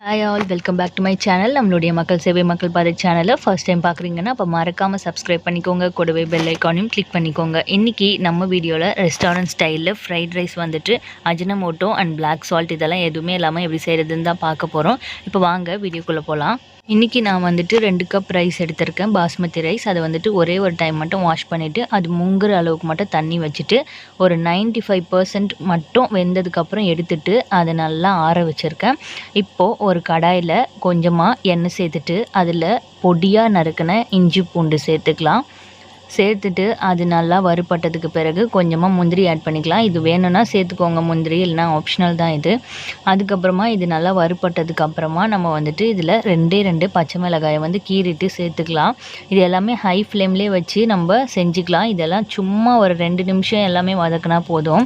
Hi all, welcome back to my channel. நம்மளுடைய மக்கள் சேவை மக்கள் பாதை சேனலை ஃபர்ஸ்ட் டைம் பார்க்குறீங்கன்னா அப்போ மறக்காமல் சப்ஸ்கிரைப் பண்ணிக்கோங்க. கூடவே பெல் ஐக்கானையும் கிளிக் பண்ணிக்கோங்க. இன்றைக்கி நம்ம வீடியோவில் ரெஸ்டாரண்ட் ஸ்டைலில் ஃப்ரைட் ரைஸ் வந்துட்டு அஜினமோட்டோ அண்ட் பிளாக் சால்ட் இதெல்லாம் எதுவுமே இல்லாமல் எப்படி செய்கிறதுன்னு தான் பார்க்க போகிறோம். இப்போ வாங்க வீடியோக்குள்ளே போகலாம். இன்றைக்கி நான் வந்துட்டு 2 கப் ரைஸ் எடுத்திருக்கேன், பாஸ்மதி ரைஸ். அதை வந்துட்டு ஒரே ஒரு டைம் மட்டும் வாஷ் பண்ணிவிட்டு அது முங்குற அளவுக்கு மட்டும் தண்ணி வச்சுட்டு ஒரு 95% மட்டும் வெந்ததுக்கப்புறம் எடுத்துட்டு அதை நல்லா ஆற வச்சுருக்கேன். இப்போது ஒரு கடாயில் கொஞ்சமாக எண்ணெய் சேர்த்துட்டு அதில் பொடியாக நறுக்கின இஞ்சி பூண்டு சேர்த்துக்கலாம். சேர்த்துட்டு அது நல்லா வறுபட்டதுக்கு பிறகு கொஞ்சமாக முந்திரி ஆட் பண்ணிக்கலாம். இது வேணும்னா சேர்த்துக்கோங்க முந்திரி, இல்லைனா ஆப்ஷனல் தான் இது. அதுக்கப்புறமா இது நல்லா வறுபட்டதுக்கப்புறமா நம்ம வந்துட்டு இதில் 2 பச்சை மிளகாயை வந்து கீறிட்டு சேர்த்துக்கலாம். இது எல்லாமே ஹை ஃப்ளேம்லேயே வச்சு நம்ம செஞ்சுக்கலாம். இதெல்லாம் சும்மா ஒரு 2 நிமிஷம் எல்லாமே வதக்கினா போதும்.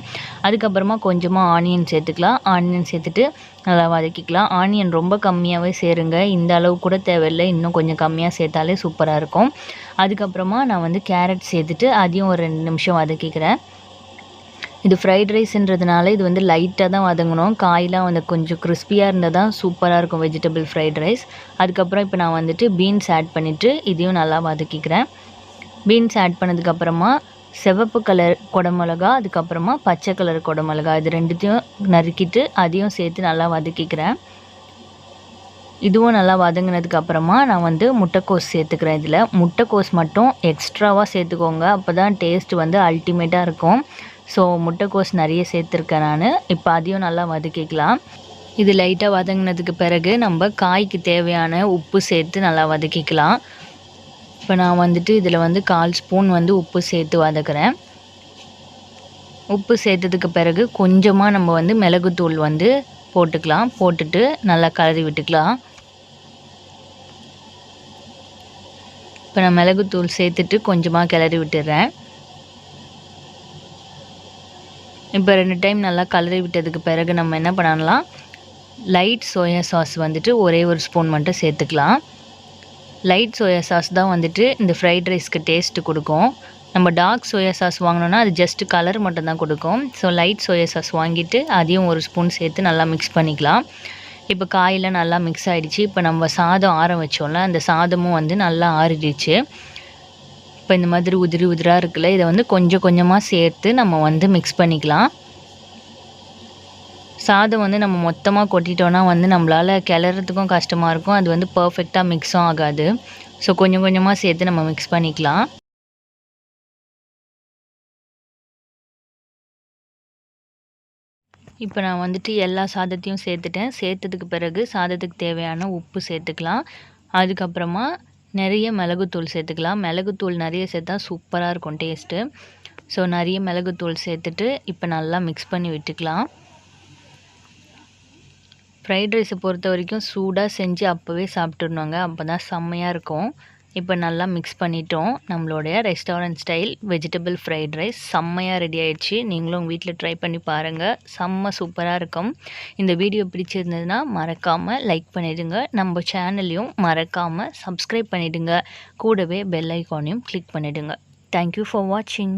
அதுக்கப்புறமா கொஞ்சமாக ஆனியன் சேர்த்துக்கலாம். ஆனியன் சேர்த்துட்டு நல்லா வதக்கிக்கலாம். ஆனியன் ரொம்ப கம்மியாகவே சேருங்க, இந்த அளவு கூட தேவையில்லை, இன்னும் கொஞ்சம் கம்மியாக சேர்த்தாலே சூப்பராக இருக்கும். அதுக்கப்புறமா நான் வந்து கேரட் சேர்த்துட்டு அதையும் ஒரு 2 நிமிஷம் வதக்கிக்கிறேன். இது ஃப்ரைட் ரைஸ்ன்றதுனால இது வந்து லைட்டாக தான் வதங்கணும். காயெலாம் வந்து கொஞ்சம் கிறிஸ்பியாக இருந்தால் தான் சூப்பராக இருக்கும் வெஜிடபிள் ஃப்ரைட் ரைஸ். அதுக்கப்புறம் இப்போ நான் வந்துட்டு பீன்ஸ் ஆட் பண்ணிவிட்டு இதையும் நல்லா வதக்கிக்கிறேன். பீன்ஸ் ஆட் பண்ணதுக்கப்புறமா சிவப்பு கலர் குடமிளகா, அதுக்கப்புறமா பச்சை கலர் குடமிளகா, இது 2த்தையும் நறுக்கிட்டு அதையும் சேர்த்து நல்லா வதக்கிக்கிறேன். இதுவும் நல்லா வதங்கினதுக்கப்புறமா நான் வந்து முட்டைக்கோஸ் சேர்த்துக்கிறேன். இதில் முட்டைக்கோஸ் மட்டும் எக்ஸ்ட்ராவாக சேர்த்துக்கோங்க, அப்போ தான் டேஸ்ட் வந்து அல்டிமேட்டாக இருக்கும். ஸோ முட்டைக்கோஸ் நிறைய சேர்த்துருக்கேன் நான். இப்போ அதையும் நல்லா வதக்கிக்கலாம். இது லைட்டாக வதங்கினதுக்கு பிறகு நம்ம காய்க்கு தேவையான உப்பு சேர்த்து நல்லா வதக்கிக்கலாம். இப்போ நான் வந்துட்டு இதில் வந்து 1/4 ஸ்பூன் வந்து உப்பு சேர்த்து வதக்குறேன். உப்பு சேர்த்ததுக்கு பிறகு கொஞ்சமாக நம்ம வந்து மிளகுத்தூள் வந்து போட்டுக்கலாம். போட்டுட்டு நல்லா கலரி விட்டுக்கலாம். இப்போ நான் மிளகுத்தூள் சேர்த்துட்டு கொஞ்சமாக கிளறி விட்டுடுறேன். இப்போ 2 டைம் நல்லா கலரி விட்டதுக்கு பிறகு நம்ம என்ன பண்ணலாம், லைட் சோயா சாஸ் வந்துட்டு ஒரே ஒரு ஸ்பூன் மட்டும் சேர்த்துக்கலாம். லைட் சோயா சாஸ் தான் வந்துட்டு இந்த ஃப்ரைட் ரைஸ்க்கு டேஸ்ட்டு கொடுக்கும். நம்ம டார்க் சோயா சாஸ் வாங்கினோன்னா அது ஜஸ்ட் கலர் மட்டும் தான் கொடுக்கும். ஸோ லைட் சோயா சாஸ் வாங்கிட்டு அதையும் ஒரு ஸ்பூன் சேர்த்து நல்லா மிக்ஸ் பண்ணிக்கலாம். இப்போ காயெல்லாம் நல்லா மிக்ஸ் ஆகிடுச்சு. இப்போ நம்ம சாதம் ஆற வச்சோம்ல, அந்த சாதமும் வந்து நல்லா ஆறிடுச்சு. இப்போ இந்த மாதிரி உதிரி உதிராக இருக்குல்ல, இதை வந்து கொஞ்சம் கொஞ்சமாக சேர்த்து நம்ம வந்து மிக்ஸ் பண்ணிக்கலாம். சாதம் வந்து நம்ம மொத்தமாக கொட்டிட்டோன்னா வந்து நம்மளால் கிளறதுக்கும் கஷ்டமாக இருக்கும், அது வந்து பர்ஃபெக்டாக மிக்ஸும் ஆகாது. ஸோ கொஞ்சம் கொஞ்சமாக சேர்த்து நம்ம மிக்ஸ் பண்ணிக்கலாம். இப்போ நான் வந்துட்டு எல்லா சாதத்தையும் சேர்த்துட்டேன். சேர்த்ததுக்கு பிறகு சாதத்துக்கு தேவையான உப்பு சேர்த்துக்கலாம். அதுக்கப்புறமா நிறைய மிளகுத்தூள் சேர்த்துக்கலாம். மிளகுத்தூள் நிறைய சேர்த்தா சூப்பராக இருக்கும் டேஸ்ட்டு. ஸோ நிறைய மிளகுத்தூள் சேர்த்துட்டு இப்போ நல்லா மிக்ஸ் பண்ணி விட்டுக்கலாம். ஃப்ரைட் ரைஸை பொறுத்த வரைக்கும் சூடாக செஞ்சு அப்போவே சாப்பிட்டுருணுங்க, அப்போ தான் செம்மையாக இருக்கும். இப்போ நல்லா மிக்ஸ் பண்ணிட்டோம். நம்மளுடைய restaurant style vegetable fried rice செம்மையாக ரெடி ஆகிடுச்சு. நீங்களும் உங்கள் வீட்டில் ட்ரை பண்ணி பாருங்கள், செம்ம சூப்பராக இருக்கும். இந்த வீடியோ பிடிச்சிருந்ததுன்னா மறக்காமல் லைக் பண்ணிவிடுங்க. நம்ம சேனலையும் மறக்காமல் சப்ஸ்கிரைப் பண்ணிவிடுங்க. கூடவே பெல் ஐக்கானையும் கிளிக் பண்ணிவிடுங்க. தேங்க்யூ ஃபார் வாட்சிங்.